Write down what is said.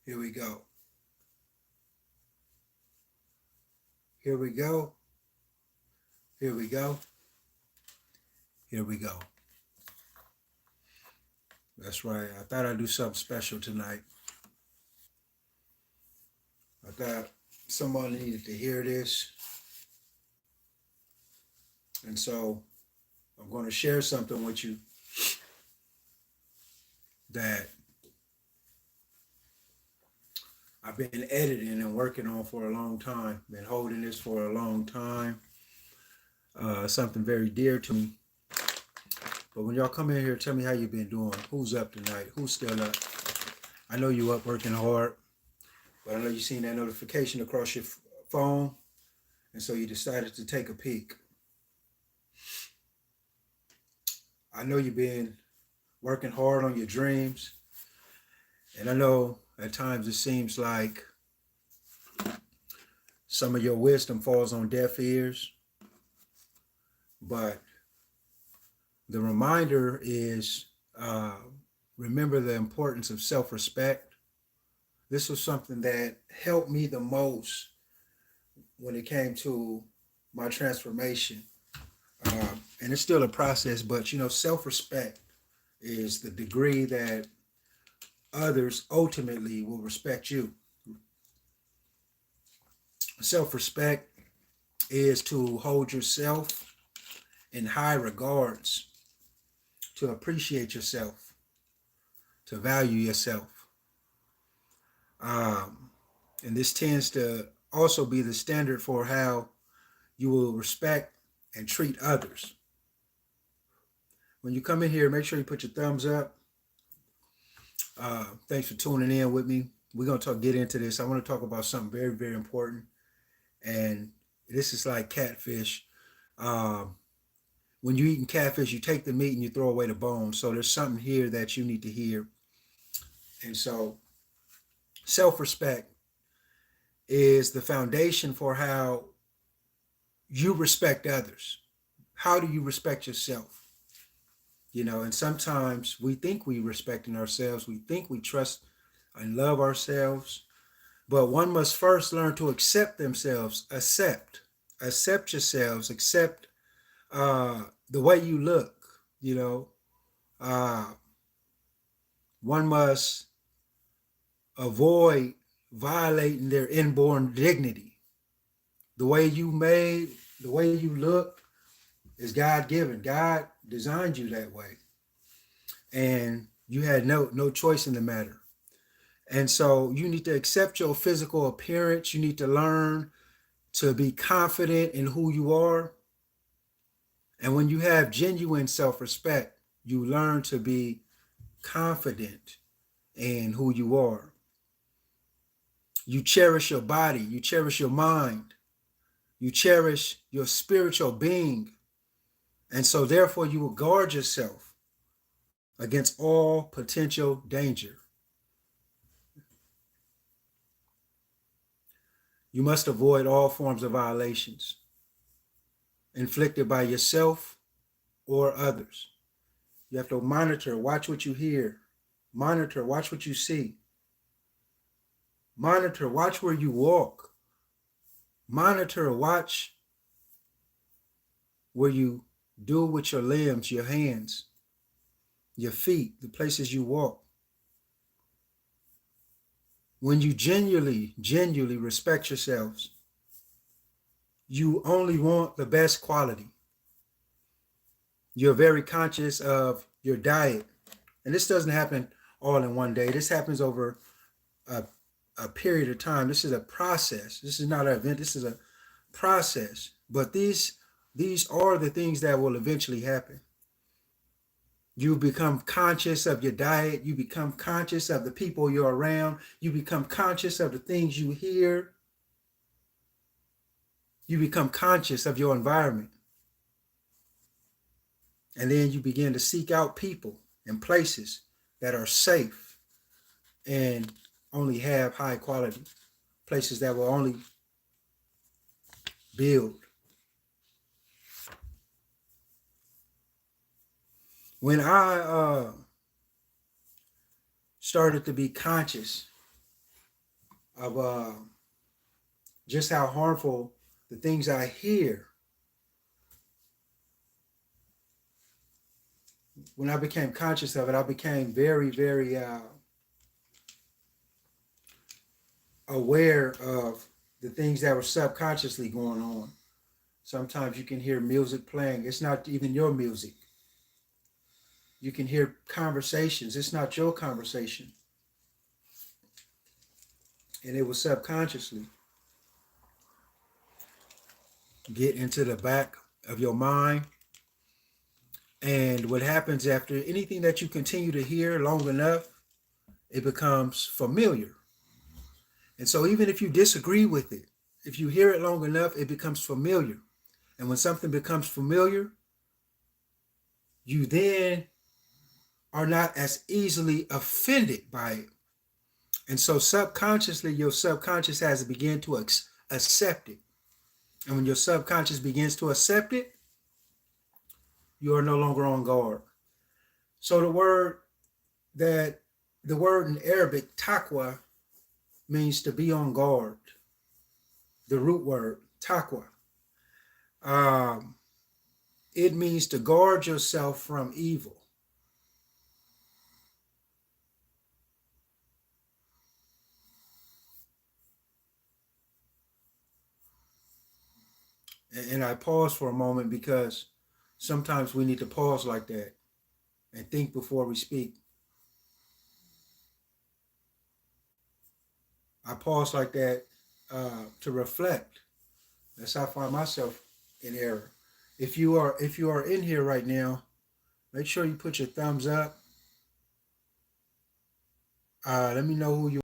Here we go. Here we go. Here we go. Here we go. That's right. I thought I'd do something special tonight. I thought someone needed to hear this. And so I'm going to share something with you that I've been editing and working on for a long time. Been holding this for a long time. Something very dear to me. But when y'all come in here, tell me how you been doing. Who's up tonight? Who's still up? I know you up working hard, but I know you seen that notification across your phone, and so you decided to take a peek. I know you've been working hard on your dreams, and I know at times it seems like some of your wisdom falls on deaf ears, but the reminder is remember the importance of self-respect. This was something that helped me the most when it came to my transformation. And it's still a process, but self-respect is the degree that others ultimately will respect you. Self-respect is to hold yourself in high regards, to appreciate yourself, to value yourself. And this tends to also be the standard for how you will respect and treat others. When you come in here, make sure you put your thumbs up. Thanks for tuning in with me. We're going to get into this. I want to talk about something very, very important. And this is like catfish. When you're eating catfish, you take the meat and you throw away the bones. So there's something here that you need to hear. And so self-respect is the foundation for how you respect others. How do you respect yourself? And sometimes we think we respecting ourselves. We think we trust and love ourselves. But one must first learn to accept themselves. Accept yourselves. Accept the way you look. Uh, One must avoid violating their inborn dignity. The way you made, the way you look is God given. God designed you that way. And you had no choice in the matter. And so you need to accept your physical appearance. You need to learn to be confident in who you are. And when you have genuine self-respect, you learn to be confident in who you are. You cherish your body. You cherish your mind. You cherish your spiritual being. And so therefore you will guard yourself against all potential danger. You must avoid all forms of violations inflicted by yourself or others. You have to monitor, watch what you hear. Monitor, watch what you see. Monitor, watch where you walk. Monitor, watch where you do with your limbs, your hands, your feet, the places you walk. When you genuinely respect yourselves, you only want the best quality. You're very conscious of your diet. And this doesn't happen all in one day. This happens over a period of time. This is a process. This is not an event. This is a process. But these are the things that will eventually happen. You become conscious of your diet. You become conscious of the people you're around. You become conscious of the things you hear. You become conscious of your environment. And then you begin to seek out people and places that are safe and only have high quality, places that will only build. When I started to be conscious of just how harmful the things I hear. When I became conscious of it, I became very, very aware of the things that were subconsciously going on. Sometimes you can hear music playing. It's not even your music. You can hear conversations. It's not your conversation. And it was subconsciously get into the back of your mind. And what happens after anything that you continue to hear long enough, it becomes familiar. And so even if you disagree with it, if you hear it long enough, it becomes familiar. And when something becomes familiar, you then are not as easily offended by it. And so subconsciously, your subconscious has to begin to accept it. And when your subconscious begins to accept it, you are no longer on guard. So the word in Arabic, taqwa, means to be on guard. The root word, taqwa. It means to guard yourself from evil. And I pause for a moment because sometimes we need to pause like that and think before we speak. I pause like that to reflect. That's how I find myself in error. If you are in here right now, make sure you put your thumbs up. Let me know who you